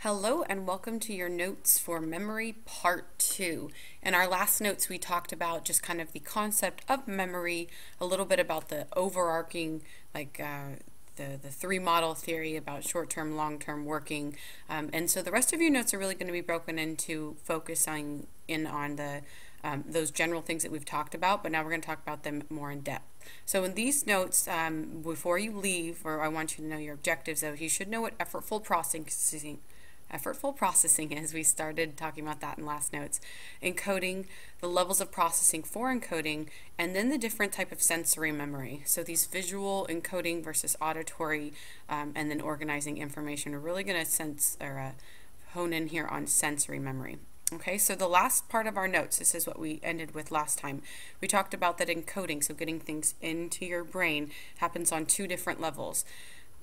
Hello and welcome to your notes for memory part 2. In our last notes we talked about just kind of the concept of memory, a little bit about the overarching the three model theory about short-term, long-term working. And so the rest of your notes are really going to be broken into focusing in on those general things that we've talked about, but now we're going to talk about them more in depth. So in these notes, before you leave, or I want you to know your objectives, though, you should know what effortful processing is. We started talking about that in last notes. Encoding, the levels of processing for encoding, and then the different type of sensory memory. So these visual encoding versus auditory, and then organizing information. We're really going to hone in here on sensory memory. Okay, so the last part of our notes, this is what we ended with last time. We talked about that encoding, so getting things into your brain, happens on two different levels.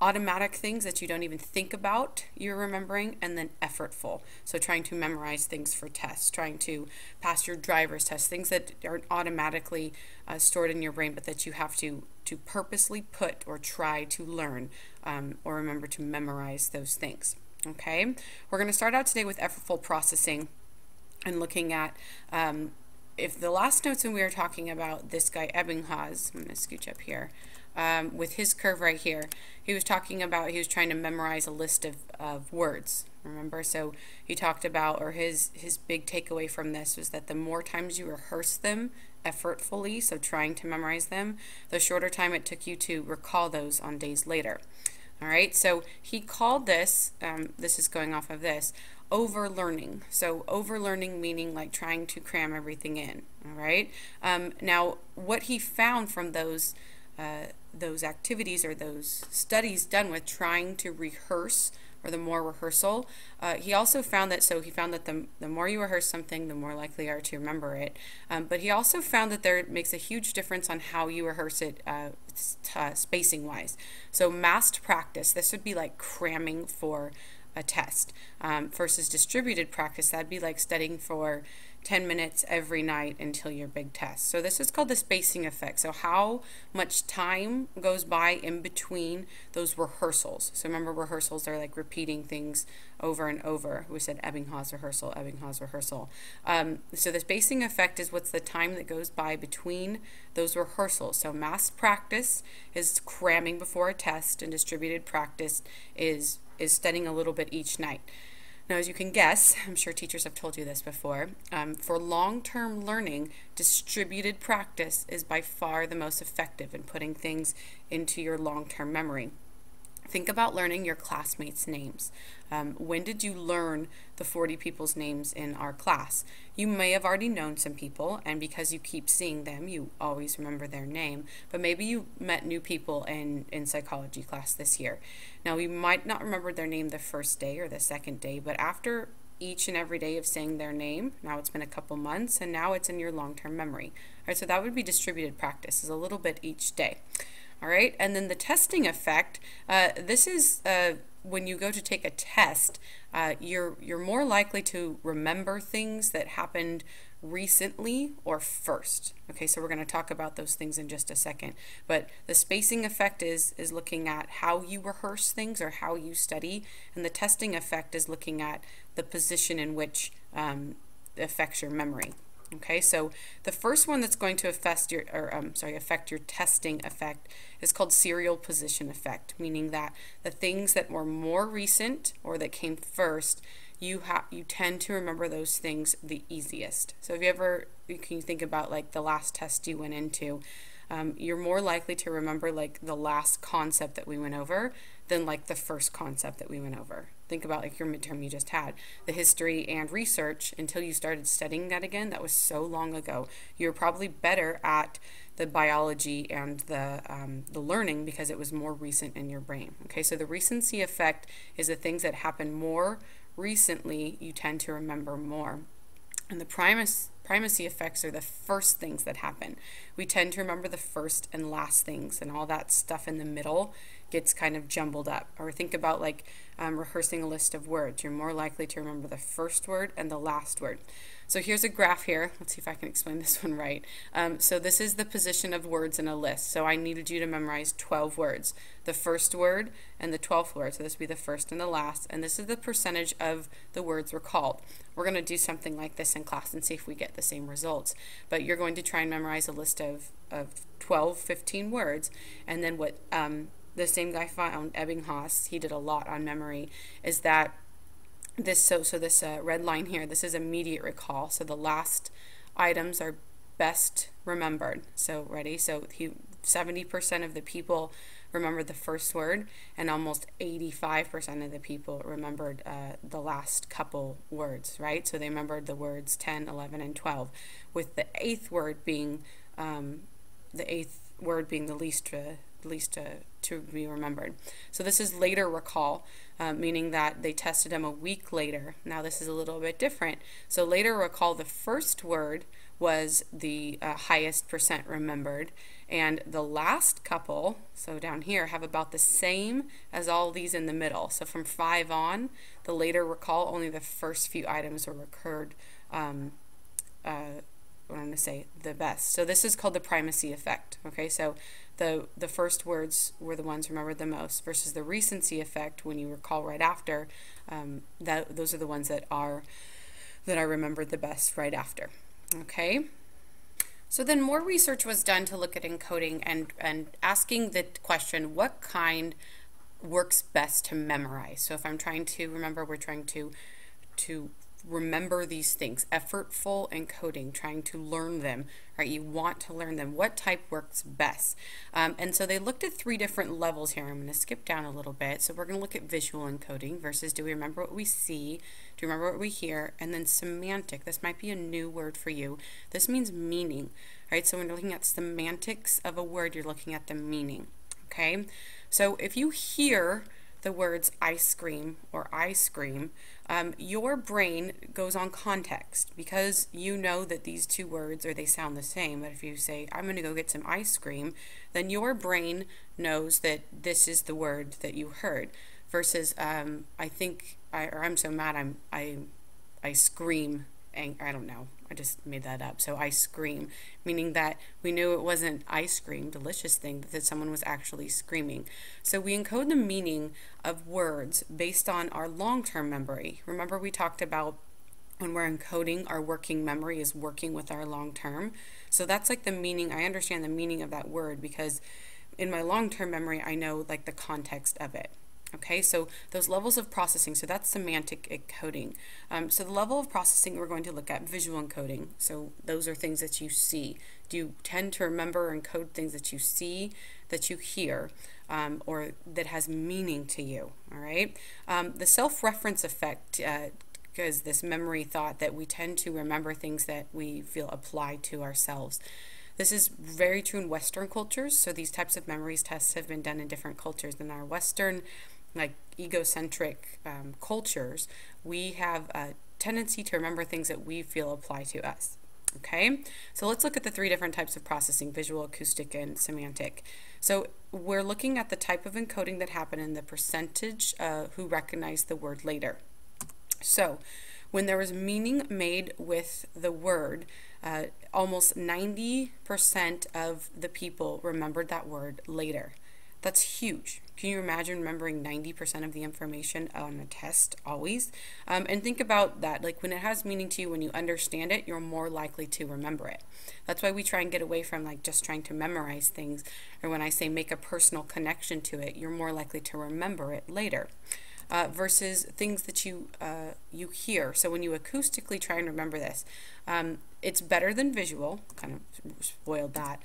Automatic things that you don't even think about you're remembering, and then effortful, so trying to memorize things for tests, trying to pass your driver's test, things that aren't automatically stored in your brain but that you have to purposely put or try to learn or remember to memorize those things. Okay, we're going to start out today with effortful processing and looking at if the last notes when we were talking about this guy Ebbinghaus, I'm going to scooch up here, with his curve right here, he was talking about, he was trying to memorize a list of words, remember? So he talked about, or his big takeaway from this was that the more times you rehearse them effortfully, so trying to memorize them, the shorter time it took you to recall those on days later. All right, so he called this, this is going off of this, overlearning. So overlearning meaning like trying to cram everything in. All right. Now, what he found from those activities or those studies done with trying to rehearse, or the more rehearsal, he also found that, so he found that the more you rehearse something, the more likely you are to remember it. But he also found that there makes a huge difference on how you rehearse it spacing wise. So massed practice, this would be like cramming for a test, versus distributed practice, that'd be like studying for 10 minutes every night until your big test. So this is called the spacing effect. So how much time goes by in between those rehearsals. So remember, rehearsals are like repeating things over and over. We said Ebbinghaus rehearsal, Ebbinghaus rehearsal. So the spacing effect is what's the time that goes by between those rehearsals. So mass practice is cramming before a test, and distributed practice is studying a little bit each night. Now, as you can guess, I'm sure teachers have told you this before, for long-term learning, distributed practice is by far the most effective in putting things into your long-term memory. Think about learning your classmates' names. When did you learn the 40 people's names in our class? You may have already known some people, and because you keep seeing them, you always remember their name. But maybe you met new people in psychology class this year. Now, you might not remember their name the first day or the second day, but after each and every day of saying their name, now it's been a couple months, and now it's in your long-term memory. All right, so that would be distributed practice, is a little bit each day. All right, and then the testing effect, this is when you go to take a test, you're more likely to remember things that happened recently or first. Okay, so we're going to talk about those things in just a second. But the spacing effect is looking at how you rehearse things or how you study, and the testing effect is looking at the position in which it affects your memory. Okay, so the first one that's going to affect your testing effect is called serial position effect, meaning that the things that were more recent or that came first, you tend to remember those things the easiest. So if you can think about like the last test you went into, you're more likely to remember like the last concept that we went over than like the first concept that we went over. Think about like your midterm you just had. The history and research, until you started studying that again, that was so long ago. You're probably better at the biology and the learning because it was more recent in your brain. Okay, so the recency effect is the things that happen more recently, you tend to remember more. And the primacy effects are the first things that happen. We tend to remember the first and last things, and all that stuff in the middle gets kind of jumbled up. Or think about like rehearsing a list of words. You're more likely to remember the first word and the last word. So here's a graph here. Let's see if I can explain this one right. So this is the position of words in a list. So I needed you to memorize 12 words. The first word and the 12th word. So this would be the first and the last. And this is the percentage of the words recalled. We're going to do something like this in class and see if we get the same results. But you're going to try and memorize a list of 12, 15 words. And then what the same guy found, Ebbinghaus, he did a lot on memory, is that this this red line here, this is immediate recall. So the last items are best remembered. So ready? So 70% of the people remembered the first word, and almost 85% of the people remembered the last couple words, right? So they remembered the words 10, 11, and 12, with the eighth word being the least to be remembered. So this is later recall, meaning that they tested them a week later. Now this is a little bit different. So later recall, the first word was the highest percent remembered, and the last couple, so down here, have about the same as all these in the middle. So from 5 on, the later recall, only the first few items were recurred, what I'm going to say, the best. So this is called the primacy effect. Okay, so the first words were the ones remembered the most, versus the recency effect, when you recall right after, those are the ones that are remembered the best right after. Okay, so then more research was done to look at encoding and asking the question, what kind works best to memorize? So if I'm trying to remember, we're trying to remember these things, effortful encoding, trying to learn them, right? You want to learn them. What type works best? And so they looked at 3 different levels here. I'm going to skip down a little bit. So we're going to look at visual encoding versus do we remember what we see? Do you remember what we hear? And then semantic. This might be a new word for you. This means meaning, right? So when you're looking at semantics of a word, you're looking at the meaning, okay? So if you hear the words ice cream or ice cream, your brain goes on context, because you know that these 2 words, or they sound the same. But if you say, I'm going to go get some ice cream, then your brain knows that this is the word that you heard, versus I'm so mad I scream. I don't know, I just made that up. So I scream, meaning that we knew it wasn't ice cream, delicious thing, but that someone was actually screaming. So we encode the meaning of words based on our long-term memory. Remember, we talked about when we're encoding, our working memory is working with our long-term. So that's like the meaning. I understand the meaning of that word because in my long-term memory, I know like the context of it. Okay, so those levels of processing, so that's semantic encoding. So the level of processing, we're going to look at visual encoding. So those are things that you see. Do you tend to remember and encode things that you see, that you hear, or that has meaning to you? All right. The self-reference effect is this memory thought that we tend to remember things that we feel apply to ourselves. This is very true in Western cultures. So these types of memories tests have been done in different cultures. In our Western, like egocentric cultures, we have a tendency to remember things that we feel apply to us. Okay, so let's look at the 3 different types of processing: visual, acoustic, and semantic. So we're looking at the type of encoding that happened and the percentage who recognized the word later. So when there was meaning made with the word, almost 90% of the people remembered that word later. That's huge. Can you imagine remembering 90% of the information on a test always? And think about that. Like when it has meaning to you, when you understand it, you're more likely to remember it. That's why we try and get away from like just trying to memorize things. Or when I say make a personal connection to it, you're more likely to remember it later. Versus things that you hear. So when you acoustically try and remember this, it's better than visual. Kind of spoiled that.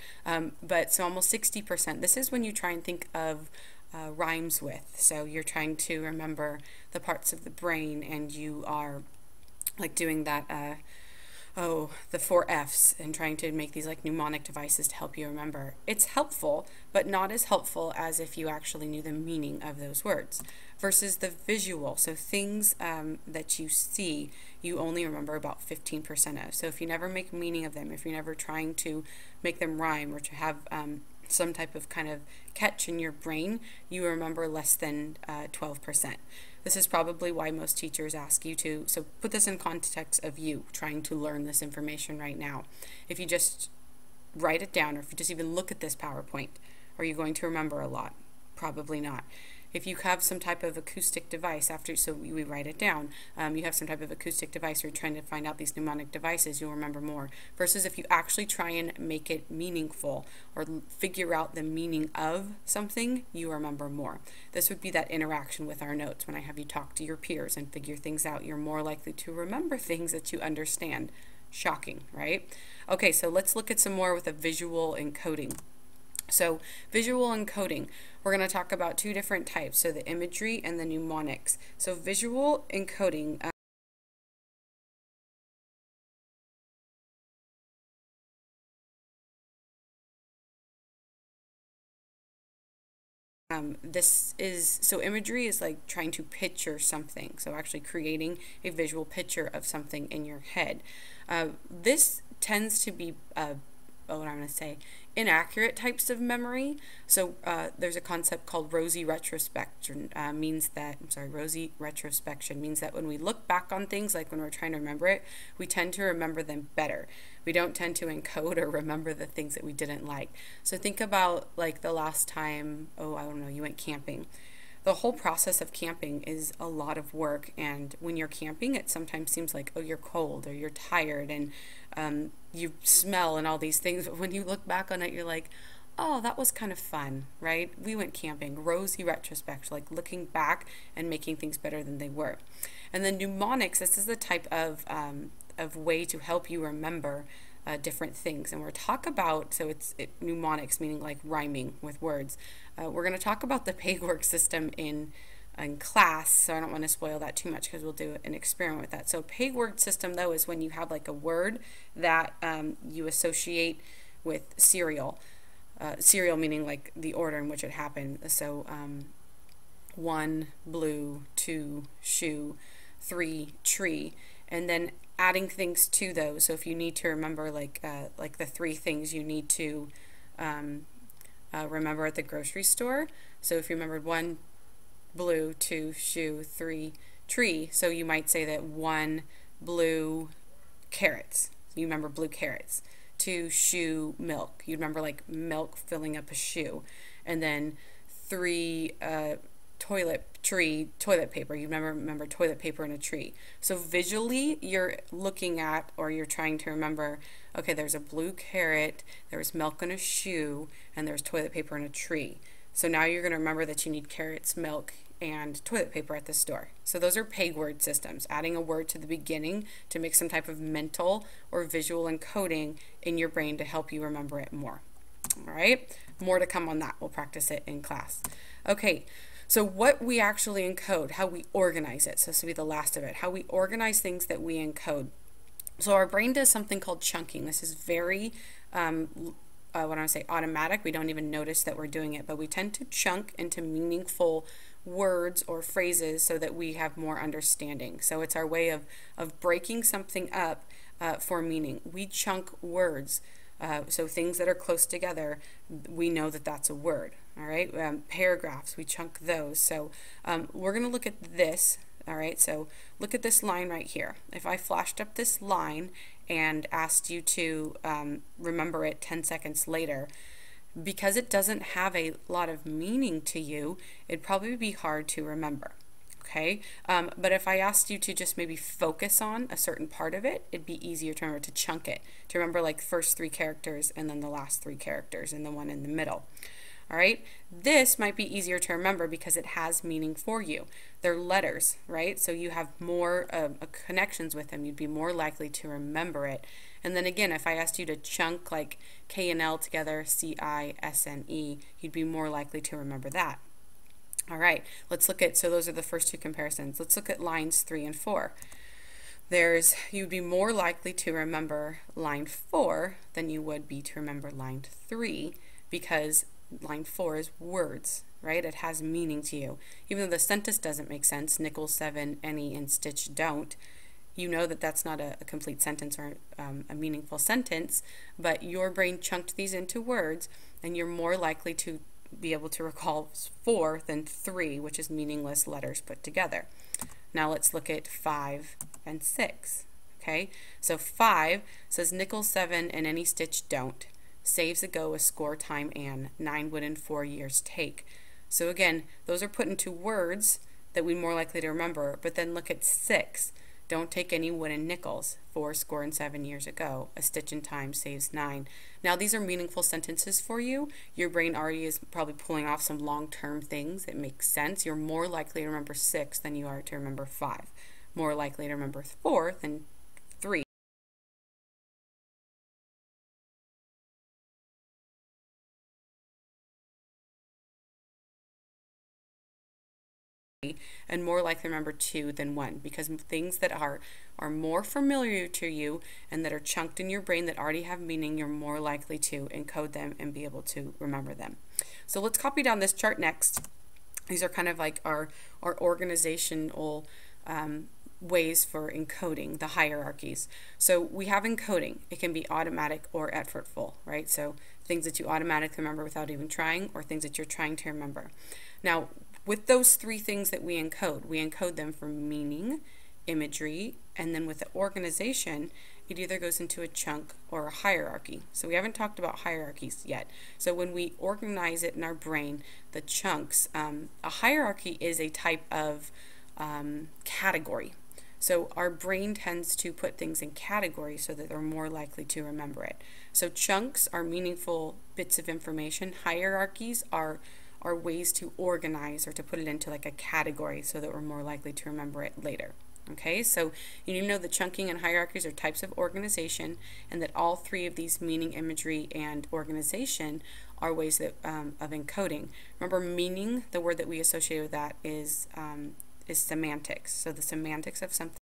But so almost 60%. This is when you try and think of rhymes with. So you're trying to remember the parts of the brain, and you are like doing that. The 4 F's, and trying to make these like mnemonic devices to help you remember. It's helpful, but not as helpful as if you actually knew the meaning of those words. Versus the visual, so things that you see, you only remember about 15% of. So if you never make meaning of them, if you're never trying to make them rhyme or to have some type of kind of catch in your brain, you remember less than 12%. This is probably why most teachers ask you to, so put this in context of you trying to learn this information right now. If you just write it down, or if you just even look at this PowerPoint, are you going to remember a lot? Probably not. If you have some type of acoustic device, so we write it down, you have some type of acoustic device, or you're trying to find out these mnemonic devices, you'll remember more. Versus if you actually try and make it meaningful, or figure out the meaning of something, you remember more. This would be that interaction with our notes. When I have you talk to your peers and figure things out, you're more likely to remember things that you understand. Shocking, right? Okay, so let's look at some more with a visual encoding. So visual encoding, we're going to talk about two different types, so the imagery and the mnemonics. So visual encoding, so imagery is like trying to picture something, so actually creating a visual picture of something in your head. This tends to be what I'm going to say, inaccurate types of memory. So there's a concept called rosy retrospection. Rosy retrospection means that when we look back on things, like when we're trying to remember it, we tend to remember them better. We don't tend to encode or remember the things that we didn't like. So think about like the last time, I don't know, you went camping. The whole process of camping is a lot of work, and when you're camping, it sometimes seems like, you're cold or you're tired, and you smell and all these things, but when you look back on it, you're like, oh, that was kind of fun, right? We went camping. Rosy retrospect, like looking back and making things better than they were. And then mnemonics, this is the type of way to help you remember different things, and we're talk about, so it's mnemonics, meaning like rhyming with words. We're going to talk about the peg-word system in class, so I don't want to spoil that too much because we'll do an experiment with that. So peg-word system, though, is when you have like a word that you associate with cereal. Cereal meaning like the order in which it happened. So 1, blue, 2, shoe, 3, tree, and then adding things to those. So if you need to remember like the 3 things you need to remember at the grocery store. So if you remembered 1, blue, 2, shoe, 3, tree, so you might say that 1, blue, carrots. You remember blue carrots. 2, shoe, milk. You remember like milk filling up a shoe. And then 3, toilet paper. You remember toilet paper in a tree. So visually you're looking at, or you're trying to remember, okay, there's a blue carrot, there's milk in a shoe, and there's toilet paper in a tree. So now you're going to remember that you need carrots, milk, and toilet paper at the store. So those are peg-word systems, adding a word to the beginning to make some type of mental or visual encoding in your brain to help you remember it more. All right, more to come on that. We'll practice it in class. Okay, so what we actually encode, how we organize it. So this will be the last of it, how we organize things that we encode. So our brain does something called chunking. This is very what I say, automatic. We don't even notice that we're doing it, but we tend to chunk into meaningful words or phrases so that we have more understanding. So it's our way of breaking something up for meaning. We chunk words. So things that are close together, we know that that's a word. All right, paragraphs, we chunk those. So we're going to look at this. All right, so look at this line right here. If I flashed up this line and asked you to remember it 10 seconds later, because it doesn't have a lot of meaning to you, it'd probably be hard to remember. Okay, but if I asked you to just maybe focus on a certain part of it, it'd be easier to remember, to chunk it, to remember like first 3 characters and then the last 3 characters and the one in the middle. All right, this might be easier to remember because it has meaning for you. They're letters, right? So you have more connections with them. You'd be more likely to remember it. And then again, if I asked you to chunk like K and L together, CISNE, you'd be more likely to remember that. All right, let's look at, so those are the first 2 comparisons. Let's look at lines 3 and 4. You'd be more likely to remember line 4 than you would be to remember line 3, because line 4 is words, right? It has meaning to you. Even though the sentence doesn't make sense, nickel 7, any, and stitch don't, you know that that's not a complete sentence or a meaningful sentence, but your brain chunked these into words, and you're more likely to be able to recall 4 than 3, which is meaningless letters put together. Now let's look at 5 and 6. Okay, so 5 says nickel 7 and any stitch don't. Saves a go a score time and 9 would in 4 years take. So again, those are put into words that we're more likely to remember, but then look at 6. Don't take any wooden nickels. 4 score and 7 years ago. A stitch in time saves 9. Now these are meaningful sentences for you. Your brain already is probably pulling off some long-term things that make sense. You're more likely to remember 6 than you are to remember 5. More likely to remember 4 than 3. And more likely to remember 2 than 1, because things that are more familiar to you and that are chunked in your brain that already have meaning, you're more likely to encode them and be able to remember them. So let's copy down this chart next. These are kind of like our organizational ways for encoding, the hierarchies. So we have encoding. It can be automatic or effortful, right? So things that you automatically remember without even trying, or things that you're trying to remember. Now, with those 3 things that we encode them for meaning, imagery, and then with the organization, it either goes into a chunk or a hierarchy. So we haven't talked about hierarchies yet. So when we organize it in our brain, the chunks, a hierarchy is a type of category. So our brain tends to put things in categories so that they're more likely to remember it. So chunks are meaningful bits of information. Hierarchies are ways to organize or to put it into like a category so that we're more likely to remember it later. Okay, so you need to know that chunking and hierarchies are types of organization, and that all 3 of these, meaning, imagery, and organization, are ways that of encoding. Remember, meaning, the word that we associate with that is semantics. So the semantics of something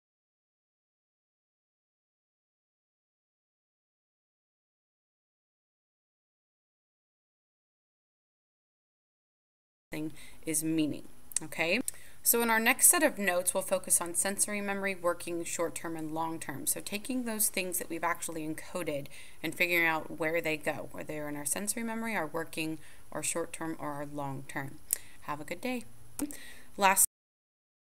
is meaning. Okay, so in our next set of notes, we'll focus on sensory memory, working, short-term, and long-term. So taking those things that we've actually encoded and figuring out where they go, whether they're in our sensory memory, our working, or short-term, or our long-term. Have a good day. Last